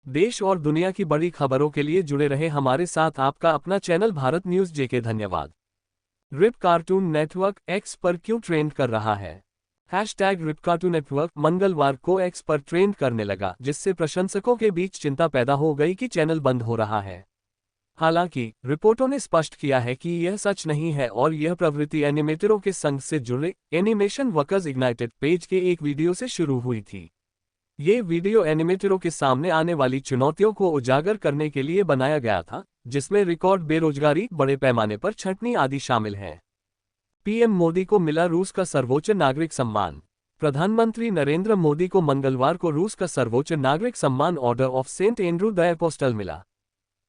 देश और दुनिया की बड़ी खबरों के लिए जुड़े रहे हमारे साथ आपका अपना चैनल भारत न्यूज जेके। धन्यवाद। रिप कार्टून नेटवर्क एक्स पर क्यों ट्रेंड कर रहा है? हैशटैग रिप कार्टून नेटवर्क मंगलवार को एक्स पर ट्रेंड करने लगा, जिससे प्रशंसकों के बीच चिंता पैदा हो गई कि चैनल बंद हो रहा है। हालांकि रिपोर्टों ने स्पष्ट किया है कि यह सच नहीं है और यह प्रवृत्ति एनिमेटरों के संघ से जुड़े एनिमेशन वर्कर्स इग्नाइटेड पेज के एक वीडियो से शुरू हुई थी। ये वीडियो एनिमेटरों के सामने आने वाली चुनौतियों को उजागर करने के लिए बनाया गया था, जिसमें रिकॉर्ड बेरोजगारी, बड़े पैमाने पर छंटनी आदि शामिल हैं। पीएम मोदी को मिला रूस का सर्वोच्च नागरिक सम्मान। प्रधानमंत्री नरेंद्र मोदी को मंगलवार को रूस का सर्वोच्च नागरिक सम्मान order of Saint Andrew the Apostle मिला।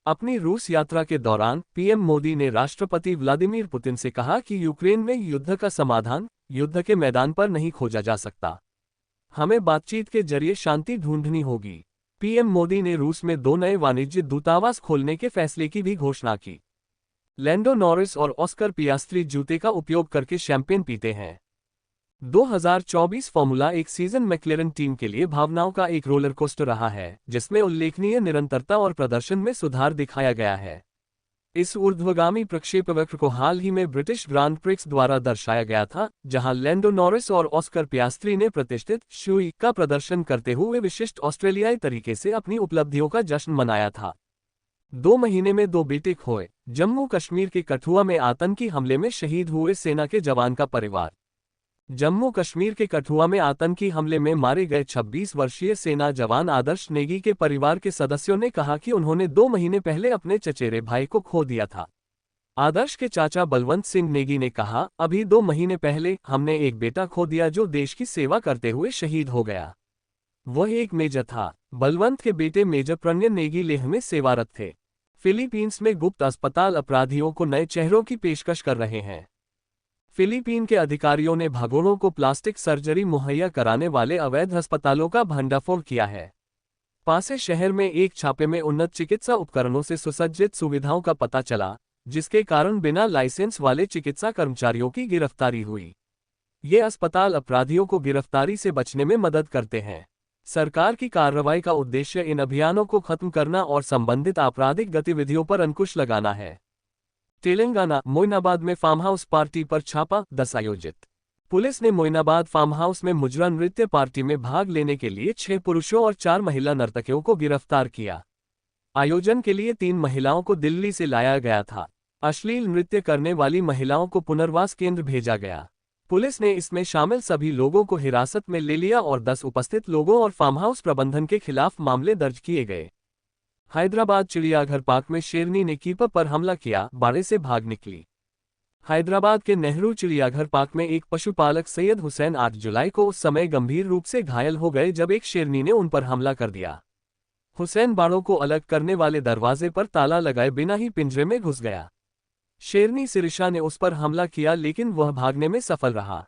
अपनी रूस यात्रा के दौरान पीएम मोदी ने राष्ट्रपति व्लादिमीर पुतिन से कहा कि यूक्रेन में युद्ध का समाधान युद्ध के मैदान पर नहीं खोजा जा सकता। हमें बातचीत के जरिए शांति ढूंढनी होगी। पीएम मोदी ने रूस में 2 नए वाणिज्य दूतावास खोलने के फैसले की भी घोषणा की। लैंडो नॉरिस और ऑस्कर पियास्त्री जूते का उपयोग करके शैंपेन पीते हैं। 2024 फॉर्मूला 1 सीजन मैक्लेरन टीम के लिए भावनाओं का एक रोलर कोस्टर रहा है, जिसमें उल्लेखनीय निरंतरता और प्रदर्शन में सुधार दिखाया गया है। इस ऊर्ध्वगामी प्रक्षेपवक्र को हाल ही में ब्रिटिश ग्रांड प्रिक्स द्वारा दर्शाया गया था, जहां लैंडो नॉरिस और ऑस्कर पियास्त्री ने प्रतिष्ठित शूई का प्रदर्शन करते हुए विशिष्ट ऑस्ट्रेलियाई तरीके से अपनी उपलब्धियों का जश्न मनाया था। 2 महीने में 2 बेटे खोए। जम्मू कश्मीर के कठुआ में आतंकी हमले में शहीद हुए सेना के जवान का परिवार। जम्मू कश्मीर के कठुआ में आतंकी हमले में मारे गए 26 वर्षीय सेना जवान आदर्श नेगी के परिवार के सदस्यों ने कहा कि उन्होंने 2 महीने पहले अपने चचेरे भाई को खो दिया था। आदर्श के चाचा बलवंत सिंह नेगी ने कहा, अभी 2 महीने पहले हमने एक बेटा खो दिया जो देश की सेवा करते हुए शहीद हो गया। वह एक मेजर था। बलवंत के बेटे मेजर प्रणय नेगी लेह में सेवारत थे। फिलीपींस में गुप्त अस्पताल अपराधियों को नए चेहरों की पेशकश कर रहे हैं। फिलीपीन के अधिकारियों ने भागोड़ों को प्लास्टिक सर्जरी मुहैया कराने वाले अवैध अस्पतालों का भंडाफोड़ किया है। पासे शहर में एक छापे में उन्नत चिकित्सा उपकरणों से सुसज्जित सुविधाओं का पता चला, जिसके कारण बिना लाइसेंस वाले चिकित्सा कर्मचारियों की गिरफ्तारी हुई। ये अस्पताल अपराधियों को गिरफ्तारी से बचने में मदद करते हैं। सरकार की कार्रवाई का उद्देश्य इन अभियानों को खत्म करना और संबंधित आपराधिक गतिविधियों पर अंकुश लगाना है। तेलंगाना मोइनाबाद में फार्म हाउस पार्टी पर छापा 10 आयोजित। पुलिस ने मोइनाबाद फार्म हाउस में मुजरा नृत्य पार्टी में भाग लेने के लिए 6 पुरुषों और 4 महिला नर्तकियों को गिरफ्तार किया। आयोजन के लिए 3 महिलाओं को दिल्ली से लाया गया था। अश्लील नृत्य करने वाली महिलाओं को पुनर्वास केंद्र भेजा गया। पुलिस ने इसमें शामिल सभी लोगों को हिरासत में ले लिया और 10 उपस्थित लोगों और फार्म हाउस प्रबंधन के खिलाफ मामले दर्ज किए गए। हैदराबाद चिड़ियाघर पार्क में शेरनी ने कीपर पर हमला किया, बाड़े से भाग निकली। हैदराबाद के नेहरू चिड़ियाघर पार्क में एक पशुपालक सैयद हुसैन 8 जुलाई को उस समय गंभीर रूप से घायल हो गए जब एक शेरनी ने उन पर हमला कर दिया। हुसैन बाड़ों को अलग करने वाले दरवाजे पर ताला लगाए बिना ही पिंजरे में घुस गया। शेरनी सिरिशा ने उस पर हमला किया, लेकिन वह भागने में सफल रहा।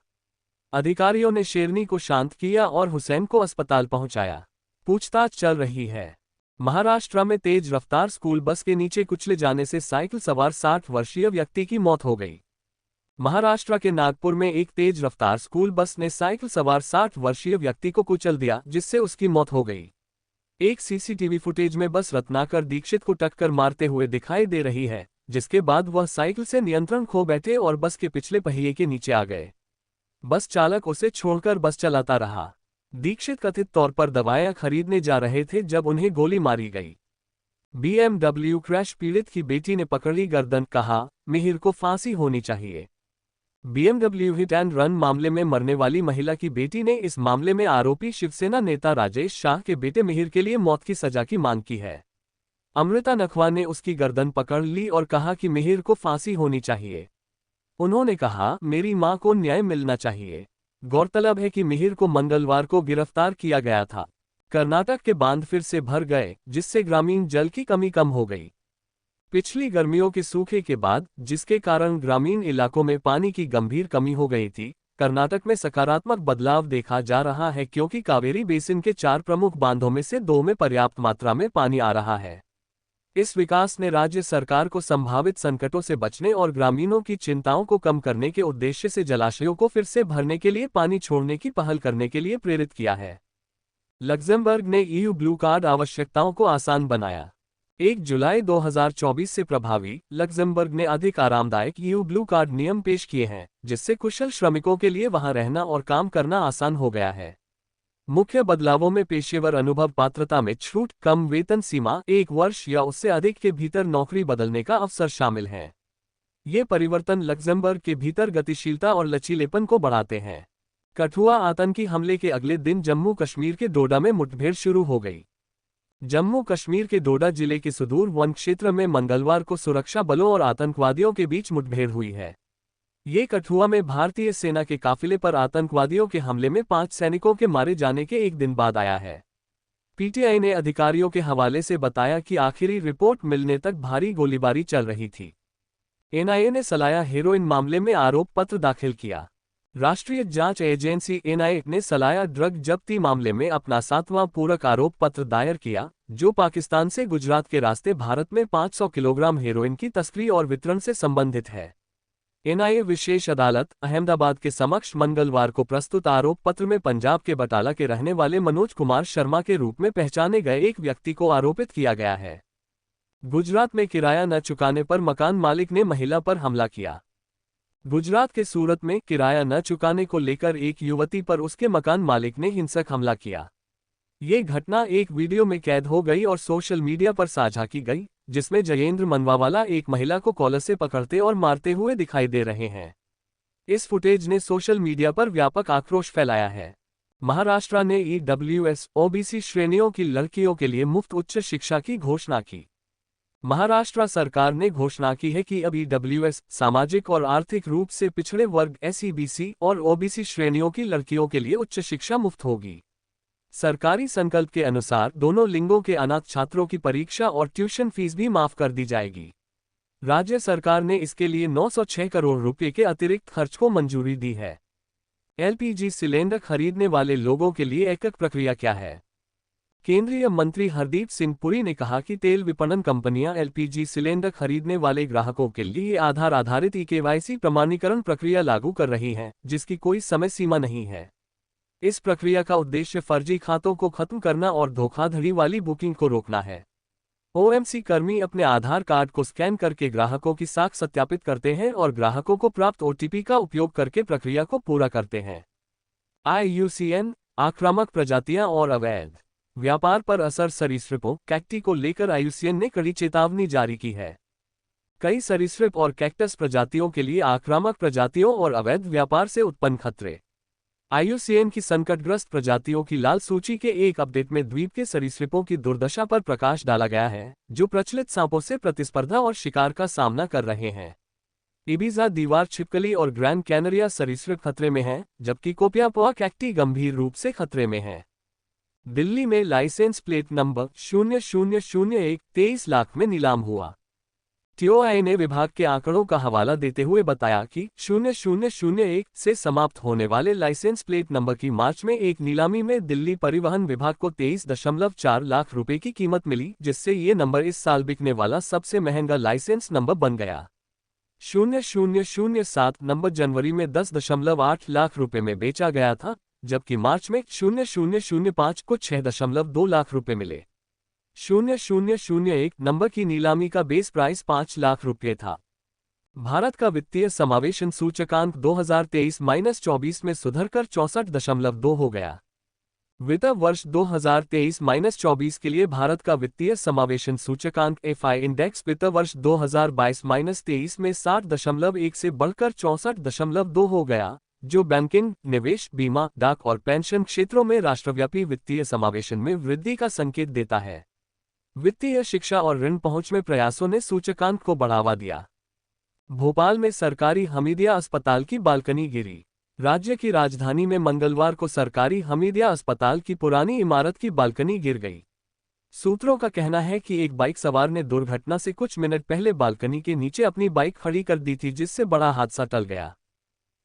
अधिकारियों ने शेरनी को शांत किया और हुसैन को अस्पताल पहुंचाया। पूछताछ चल रही है। महाराष्ट्र में तेज रफ्तार स्कूल बस के नीचे कुचले जाने से साइकिल सवार 60 वर्षीय व्यक्ति की मौत हो गई। महाराष्ट्र के नागपुर में एक तेज रफ्तार स्कूल बस ने साइकिल सवार 60 वर्षीय व्यक्ति को कुचल दिया, जिससे उसकी मौत हो गई। एक सीसीटीवी फुटेज में बस रत्नाकर दीक्षित को टक्कर मारते हुए दिखाई दे रही है, जिसके बाद वह साइकिल से नियंत्रण खो बैठे और बस के पिछले पहिए के नीचे आ गए। बस चालक उसे छोड़कर बस चलाता रहा। दीक्षित कथित तौर पर दवाएं खरीदने जा रहे थे जब उन्हें गोली मारी गई। बीएमडब्ल्यू क्रैश पीड़ित की बेटी ने पकड़ी गर्दन, कहा, मिहिर को फांसी होनी चाहिए। बीएमडब्ल्यू हिट एंड रन मामले में मरने वाली महिला की बेटी ने इस मामले में आरोपी शिवसेना नेता राजेश शाह के बेटे मिहिर के लिए मौत की सजा की मांग की है। अमृता नखवा ने उसकी गर्दन पकड़ ली और कहा कि मिहिर को फांसी होनी चाहिए। उन्होंने कहा, मेरी मां को न्याय मिलना चाहिए। गौरतलब है कि मिहिर को मंगलवार को गिरफ्तार किया गया था। कर्नाटक के बांध फिर से भर गए, जिससे ग्रामीण जल की कमी कम हो गई। पिछली गर्मियों के सूखे के बाद, जिसके कारण ग्रामीण इलाकों में पानी की गंभीर कमी हो गई थी, कर्नाटक में सकारात्मक बदलाव देखा जा रहा है, क्योंकि कावेरी बेसिन के 4 प्रमुख बांधों में से 2 में पर्याप्त मात्रा में पानी आ रहा है। इस विकास ने राज्य सरकार को संभावित संकटों से बचने और ग्रामीणों की चिंताओं को कम करने के उद्देश्य से जलाशयों को फिर से भरने के लिए पानी छोड़ने की पहल करने के लिए प्रेरित किया है। लक्ज़मबर्ग ने ईयू ब्लू कार्ड आवश्यकताओं को आसान बनाया। 1 जुलाई 2024 से प्रभावी, लक्ज़मबर्ग ने अधिक आरामदायक ईयू ब्लू कार्ड नियम पेश किए हैं, जिससे कुशल श्रमिकों के लिए वहां रहना और काम करना आसान हो गया है। मुख्य बदलावों में पेशेवर अनुभव, पात्रता में छूट, कम वेतन सीमा, 1 वर्ष या उससे अधिक के भीतर नौकरी बदलने का अवसर शामिल हैं। ये परिवर्तन लक्ज़मबर्ग के भीतर गतिशीलता और लचीलेपन को बढ़ाते हैं। कठुआ आतंकी हमले के अगले दिन जम्मू कश्मीर के डोडा में मुठभेड़ शुरू हो गई। जम्मू कश्मीर के डोडा जिले के सुदूर वन क्षेत्र में मंगलवार को सुरक्षा बलों और आतंकवादियों के बीच मुठभेड़ हुई है। ये कठुआ में भारतीय सेना के काफिले पर आतंकवादियों के हमले में 5 सैनिकों के मारे जाने के एक दिन बाद आया है। पीटीआई ने अधिकारियों के हवाले से बताया कि आखिरी रिपोर्ट मिलने तक भारी गोलीबारी चल रही थी। एनआईए ने सलाया हेरोइन मामले में आरोप पत्र दाखिल किया। राष्ट्रीय जांच एजेंसी एनआईए ने सलाया ड्रग जब्ती मामले में अपना 7वां पूरक आरोप पत्र दायर किया, जो पाकिस्तान से गुजरात के रास्ते भारत में 500 किलोग्राम हेरोइन की तस्करी और वितरण से संबंधित है। एनआईए विशेष अदालत अहमदाबाद के समक्ष मंगलवार को प्रस्तुत आरोप पत्र में पंजाब के बटाला के रहने वाले मनोज कुमार शर्मा के रूप में पहचाने गए एक व्यक्ति को आरोपित किया गया है। गुजरात में किराया न चुकाने पर मकान मालिक ने महिला पर हमला किया। गुजरात के सूरत में किराया न चुकाने को लेकर एक युवती पर उसके मकान मालिक ने हिंसक हमला किया। ये घटना एक वीडियो में कैद हो गई और सोशल मीडिया पर साझा की गई, जिसमें जयेंद्र मनवावाला एक महिला को कॉलर से पकड़ते और मारते हुए दिखाई दे रहे हैं। इस फुटेज ने सोशल मीडिया पर व्यापक आक्रोश फैलाया है। महाराष्ट्र ने ईडब्ल्यूएस ओबीसी श्रेणियों की लड़कियों के लिए मुफ्त उच्च शिक्षा की घोषणा की। महाराष्ट्र सरकार ने घोषणा की है कि अब ईडब्ल्यूएस सामाजिक और आर्थिक रूप से पिछड़े वर्ग एसईबीसी और ओबीसी श्रेणियों की लड़कियों के लिए उच्च शिक्षा मुफ्त होगी। सरकारी संकल्प के अनुसार दोनों लिंगों के अनाथ छात्रों की परीक्षा और ट्यूशन फीस भी माफ कर दी जाएगी। राज्य सरकार ने इसके लिए 906 करोड़ रुपए के अतिरिक्त खर्च को मंजूरी दी है। एलपीजी सिलेंडर खरीदने वाले लोगों के लिए एकक प्रक्रिया क्या है? केंद्रीय मंत्री हरदीप सिंह पुरी ने कहा कि तेल विपणन कंपनियां एलपीजी सिलेंडर खरीदने वाले ग्राहकों के लिए आधार आधारित ई-केवाईसी प्रमाणीकरण प्रक्रिया लागू कर रही हैं, जिसकी कोई समय सीमा नहीं है। इस प्रक्रिया का उद्देश्य फर्जी खातों को खत्म करना और धोखाधड़ी वाली बुकिंग को रोकना है। ओएमसी कर्मी अपने आधार कार्ड को स्कैन करके ग्राहकों की साख सत्यापित करते हैं और ग्राहकों को प्राप्त ओटीपी का उपयोग करके प्रक्रिया को पूरा करते हैं। आईयूसीएन आक्रामक प्रजातियां और अवैध व्यापार पर असर, सरीसृपों कैक्टी को लेकर आईयूसीएन ने कड़ी चेतावनी जारी की है। कई सरीसृप और कैक्टस प्रजातियों के लिए आक्रामक प्रजातियों और अवैध व्यापार से उत्पन्न खतरे। आईयूसीएन की संकटग्रस्त प्रजातियों की लाल सूची के एक अपडेट में द्वीप के सरीसृपों की दुर्दशा पर प्रकाश डाला गया है, जो प्रचलित सांपों से प्रतिस्पर्धा और शिकार का सामना कर रहे हैं। इबीजा दीवार छिपकली और ग्रैंड कैनरिया सरीसृप खतरे में हैं, जबकि कोपियापोआ कैक्टी गंभीर रूप से खतरे में है। दिल्ली में लाइसेंस प्लेट नंबर 0001 23 लाख में नीलाम हुआ। टीओआई ने विभाग के आंकड़ों का हवाला देते हुए बताया कि 0001 से समाप्त होने वाले लाइसेंस प्लेट नंबर की मार्च में एक नीलामी में दिल्ली परिवहन विभाग को 23.4 लाख रुपए की कीमत मिली, जिससे ये नंबर इस साल बिकने वाला सबसे महंगा लाइसेंस नंबर बन गया। 0007 नंबर जनवरी में 10.8 लाख रुपए में बेचा गया था, जबकि मार्च में 0005 को 6.2 लाख रुपए मिले। 0001 नंबर की नीलामी का बेस प्राइस 5 लाख रुपये था। भारत का वित्तीय समावेशन सूचकांक 2023-24 में सुधरकर 64.2 हो गया। वित्त वर्ष 2023-24 के लिए भारत का वित्तीय समावेशन सूचकांक एफआई इंडेक्स वित्त वर्ष 2022-23 में 60.1 से बढ़कर 64.2 हो गया, जो बैंकिंग, निवेश, बीमा, डाक और पेंशन क्षेत्रों में राष्ट्रव्यापी वित्तीय समावेशन में वृद्धि का संकेत देता है। वित्तीय शिक्षा और ऋण पहुंच में प्रयासों ने सूचकांक को बढ़ावा दिया। भोपाल में सरकारी हमीदिया अस्पताल की बालकनी गिरी। राज्य की राजधानी में मंगलवार को सरकारी हमीदिया अस्पताल की पुरानी इमारत की बालकनी गिर गई। सूत्रों का कहना है कि एक बाइक सवार ने दुर्घटना से कुछ मिनट पहले बालकनी के नीचे अपनी बाइक खड़ी कर दी थी, जिससे बड़ा हादसा टल गया।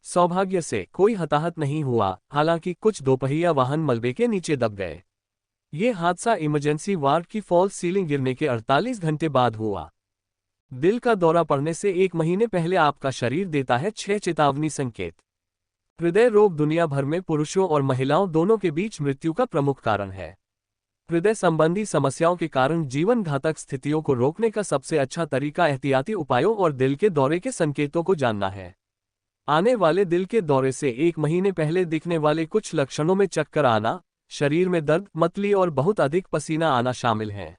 सौभाग्य से कोई हताहत नहीं हुआ, हालांकि कुछ दोपहिया वाहन मलबे के नीचे दब गए। ये हादसा इमरजेंसी वार्ड की फॉल्स सीलिंग गिरने के 48 घंटे बाद हुआ। दिल का दौरा पड़ने से 1 महीने पहले आपका शरीर देता है 6 चेतावनी संकेत। हृदय रोग दुनिया भर में पुरुषों और महिलाओं दोनों के बीच मृत्यु का प्रमुख कारण है। हृदय संबंधी समस्याओं के कारण जीवन घातक स्थितियों को रोकने का सबसे अच्छा तरीका एहतियाती उपायों और दिल के दौरे के संकेतों को जानना है। आने वाले दिल के दौरे से 1 महीने पहले दिखने वाले कुछ लक्षणों में चक्कर आना, शरीर में दर्द, मतली और बहुत अधिक पसीना आना शामिल है।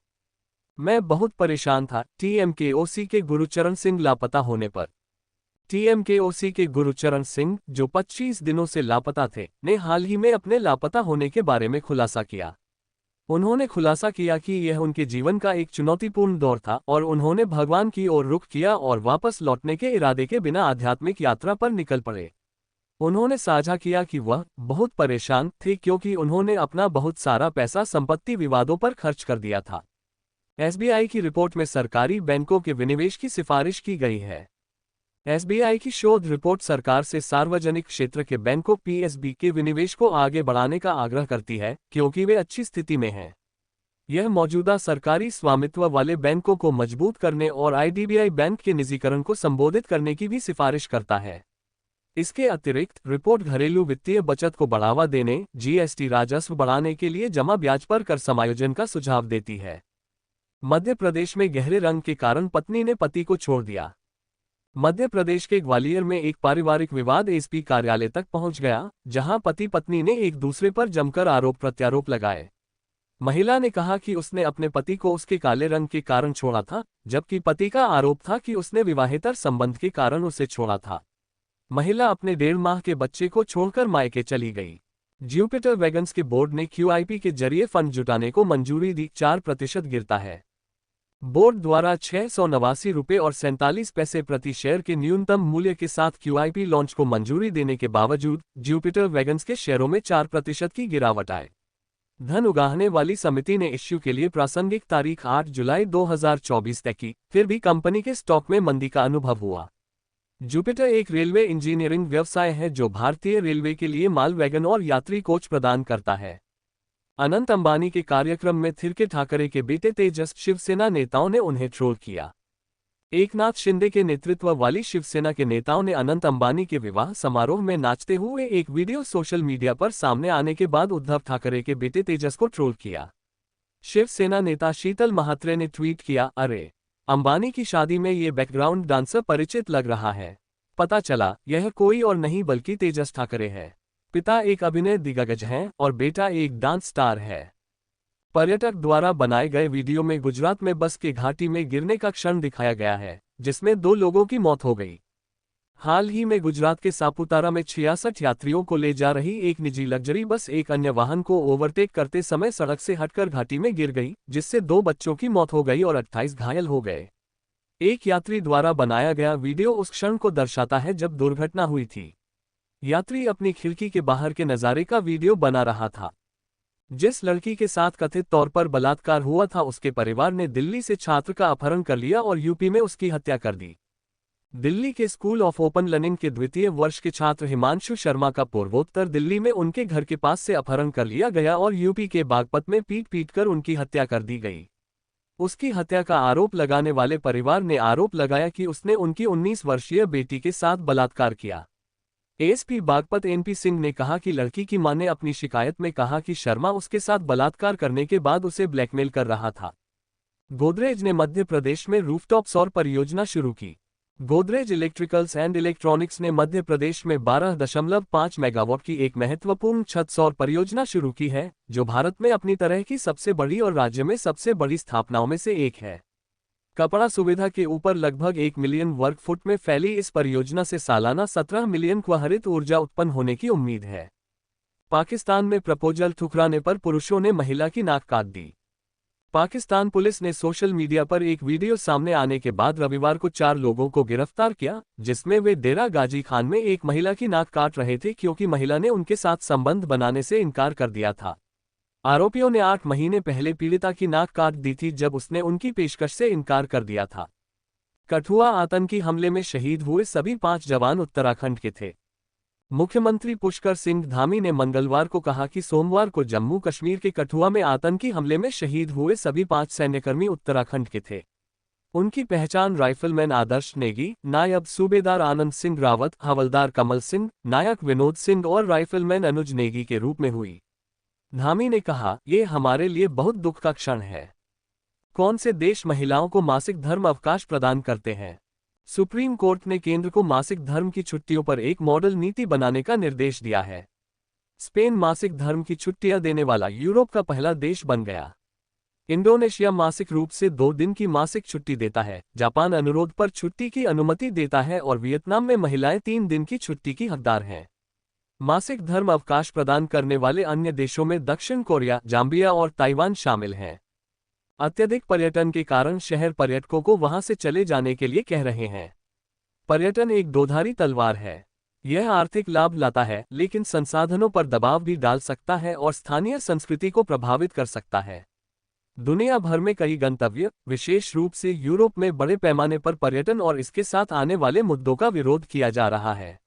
मैं बहुत परेशान था। टीएमकेओसी के गुरुचरण सिंह लापता होने पर। टीएमकेओसी के गुरुचरण सिंह, जो 25 दिनों से लापता थे, ने हाल ही में अपने लापता होने के बारे में खुलासा किया। उन्होंने खुलासा किया कि यह उनके जीवन का एक चुनौतीपूर्ण दौर था और उन्होंने भगवान की ओर रुख किया और वापस लौटने के इरादे के बिना आध्यात्मिक यात्रा पर निकल पड़े। उन्होंने साझा किया कि वह बहुत परेशान थे क्योंकि उन्होंने अपना बहुत सारा पैसा संपत्ति विवादों पर खर्च कर दिया था। एसबीआई की रिपोर्ट में सरकारी बैंकों के विनिवेश की सिफारिश की गई है। एसबीआई की शोध रिपोर्ट सरकार से सार्वजनिक क्षेत्र के बैंकों पीएसबी के विनिवेश को आगे बढ़ाने का आग्रह करती है क्योंकि वे अच्छी स्थिति में हैं। यह मौजूदा सरकारी स्वामित्व वाले बैंकों को मजबूत करने और आईडीबीआई बैंक के निजीकरण को संबोधित करने की भी सिफारिश करता है। इसके अतिरिक्त रिपोर्ट घरेलू वित्तीय बचत को बढ़ावा देने, जीएसटी राजस्व बढ़ाने के लिए जमा ब्याज पर कर समायोजन का सुझाव देती है। मध्य प्रदेश में गहरे रंग के कारण पत्नी ने पति को छोड़ दिया। मध्य प्रदेश के ग्वालियर में एक पारिवारिक विवाद एसपी कार्यालय तक पहुंच गया, जहां पति पत्नी ने एक दूसरे पर जमकर आरोप प्रत्यारोप लगाए। महिला ने कहा कि उसने अपने पति को उसके काले रंग के कारण छोड़ा था, जबकि पति का आरोप था कि उसने विवाहेतर संबंध के कारण उसे छोड़ा था। महिला अपने 1.5 माह के बच्चे को छोड़कर मायके चली गई। जुपिटर वैगन्स के बोर्ड ने क्यूआईपी के जरिए फंड जुटाने को मंजूरी दी। 4% गिरता है। बोर्ड द्वारा 689 रुपये और 47 पैसे प्रति शेयर के न्यूनतम मूल्य के साथ क्यूआईपी लॉन्च को मंजूरी देने के बावजूद जुपिटर वैगन्स के शेयरों में 4% की गिरावट आए। धन उगाहने वाली समिति ने इश्यू के लिए प्रासंगिक तारीख 8 जुलाई 2024 तय की, फिर भी कंपनी के स्टॉक में मंदी का अनुभव हुआ। जुपिटर एक रेलवे इंजीनियरिंग व्यवसाय है जो भारतीय रेलवे के लिए माल वैगन और यात्री कोच प्रदान करता है। अनंत अंबानी के कार्यक्रम में थिरके ठाकरे के बेटे तेजस, शिवसेना नेताओं ने उन्हें ट्रोल किया। एकनाथ शिंदे के नेतृत्व वाली शिवसेना के नेताओं ने अनंत अंबानी के विवाह समारोह में नाचते हुए एक वीडियो सोशल मीडिया पर सामने आने के बाद उद्धव ठाकरे के बेटे तेजस को ट्रोल किया। शिवसेना नेता शीतल महात्रे ने ट्वीट किया, अरे अंबानी की शादी में ये बैकग्राउंड डांसर परिचित लग रहा है। पता चला यह कोई और नहीं बल्कि तेजस ठाकरे है। पिता एक अभिनय दिग्गज हैं और बेटा एक डांस स्टार है। पर्यटक द्वारा बनाए गए वीडियो में गुजरात में बस के घाटी में गिरने का क्षण दिखाया गया है, जिसमें 2 लोगों की मौत हो गई। हाल ही में गुजरात के सापुतारा में 66 यात्रियों को ले जा रही एक निजी लग्जरी बस एक अन्य वाहन को ओवरटेक करते समय सड़क से हटकर घाटी में गिर गई, जिससे 2 बच्चों की मौत हो गई और 28 घायल हो गए। एक यात्री द्वारा बनाया गया वीडियो उस क्षण को दर्शाता है जब दुर्घटना हुई थी। यात्री अपनी खिड़की के बाहर के नज़ारे का वीडियो बना रहा था। जिस लड़की के साथ कथित तौर पर बलात्कार हुआ था, उसके परिवार ने दिल्ली से छात्र का अपहरण कर लिया और यूपी में उसकी हत्या कर दी। दिल्ली के स्कूल ऑफ ओपन लर्निंग के 2य वर्ष के छात्र हिमांशु शर्मा का पूर्वोत्तर दिल्ली में उनके घर के पास से अपहरण कर लिया गया और यूपी के बागपत में पीट कर उनकी हत्या कर दी गई। उसकी हत्या का आरोप लगाने वाले परिवार ने आरोप लगाया कि उसने उनकी 19 वर्षीय बेटी के साथ बलात्कार किया। एएसपी बागपत एनपी सिंह ने कहा कि लड़की की मां ने अपनी शिकायत में कहा कि शर्मा उसके साथ बलात्कार करने के बाद उसे ब्लैकमेल कर रहा था। गोदरेज ने मध्य प्रदेश में रूफटॉप सौर परियोजना शुरू की। गोदरेज इलेक्ट्रिकल्स एंड इलेक्ट्रॉनिक्स ने मध्य प्रदेश में 12.5 मेगावाट की एक महत्वपूर्ण छत सौर परियोजना शुरू की है, जो भारत में अपनी तरह की सबसे बड़ी और राज्य में सबसे बड़ी स्थापनाओं में से एक है। कपड़ा सुविधा के ऊपर लगभग 1 मिलियन वर्ग फुट में फैली इस परियोजना से सालाना 17 मिलियन हरित ऊर्जा उत्पन्न होने की उम्मीद है। पाकिस्तान में प्रपोजल ठुकराने पर पुरुषों ने महिला की नाक काट दी। पाकिस्तान पुलिस ने सोशल मीडिया पर एक वीडियो सामने आने के बाद रविवार को 4 लोगों को गिरफ्तार किया, जिसमें वे डेरा गाजी खान में एक महिला की नाक काट रहे थे क्योंकि महिला ने उनके साथ संबंध बनाने से इनकार कर दिया था। आरोपियों ने 8 महीने पहले पीड़िता की नाक काट दी थी जब उसने उनकी पेशकश से इनकार कर दिया था। कठुआ आतंकी हमले में शहीद हुए सभी 5 जवान उत्तराखंड के थे। मुख्यमंत्री पुष्कर सिंह धामी ने मंगलवार को कहा कि सोमवार को जम्मू कश्मीर के कठुआ में आतंकी हमले में शहीद हुए सभी 5 सैन्यकर्मी उत्तराखंड के थे। उनकी पहचान राइफलमैन आदर्श नेगी, नायब सूबेदार आनंद सिंह रावत, हवलदार कमल सिंह, नायक विनोद सिंह और राइफलमैन अनुज नेगी के रूप में हुई। धामी ने कहा, ये हमारे लिए बहुत दुख का क्षण है। कौन से देश महिलाओं को मासिक धर्म अवकाश प्रदान करते हैं? सुप्रीम कोर्ट ने केंद्र को मासिक धर्म की छुट्टियों पर एक मॉडल नीति बनाने का निर्देश दिया है। स्पेन मासिक धर्म की छुट्टियां देने वाला यूरोप का पहला देश बन गया। इंडोनेशिया मासिक रूप से 2 दिन की मासिक छुट्टी देता है। जापान अनुरोध पर छुट्टी की अनुमति देता है और वियतनाम में महिलाएं 3 दिन की छुट्टी की हकदार हैं। मासिक धर्म अवकाश प्रदान करने वाले अन्य देशों में दक्षिण कोरिया, जाम्बिया और ताइवान शामिल हैं। अत्यधिक पर्यटन के कारण शहर पर्यटकों को वहां से चले जाने के लिए कह रहे हैं। पर्यटन एक दोधारी तलवार है। यह आर्थिक लाभ लाता है, लेकिन संसाधनों पर दबाव भी डाल सकता है और स्थानीय संस्कृति को प्रभावित कर सकता है। दुनिया भर में कई गंतव्य, विशेष रूप से यूरोप में बड़े पैमाने पर पर्यटन और इसके साथ आने वाले मुद्दों का विरोध किया जा रहा है।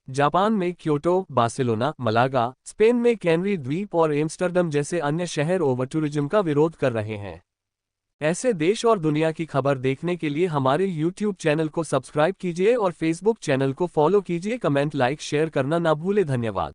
जापान में क्योटो, बार्सिलोना, मलागा, स्पेन में कैनरी द्वीप और एम्स्टर्डम जैसे अन्य शहर ओवर टूरिज्म का विरोध कर रहे हैं। ऐसे देश और दुनिया की खबर देखने के लिए हमारे YouTube चैनल को सब्सक्राइब कीजिए और Facebook चैनल को फॉलो कीजिए। कमेंट, लाइक, शेयर करना ना भूलें। धन्यवाद।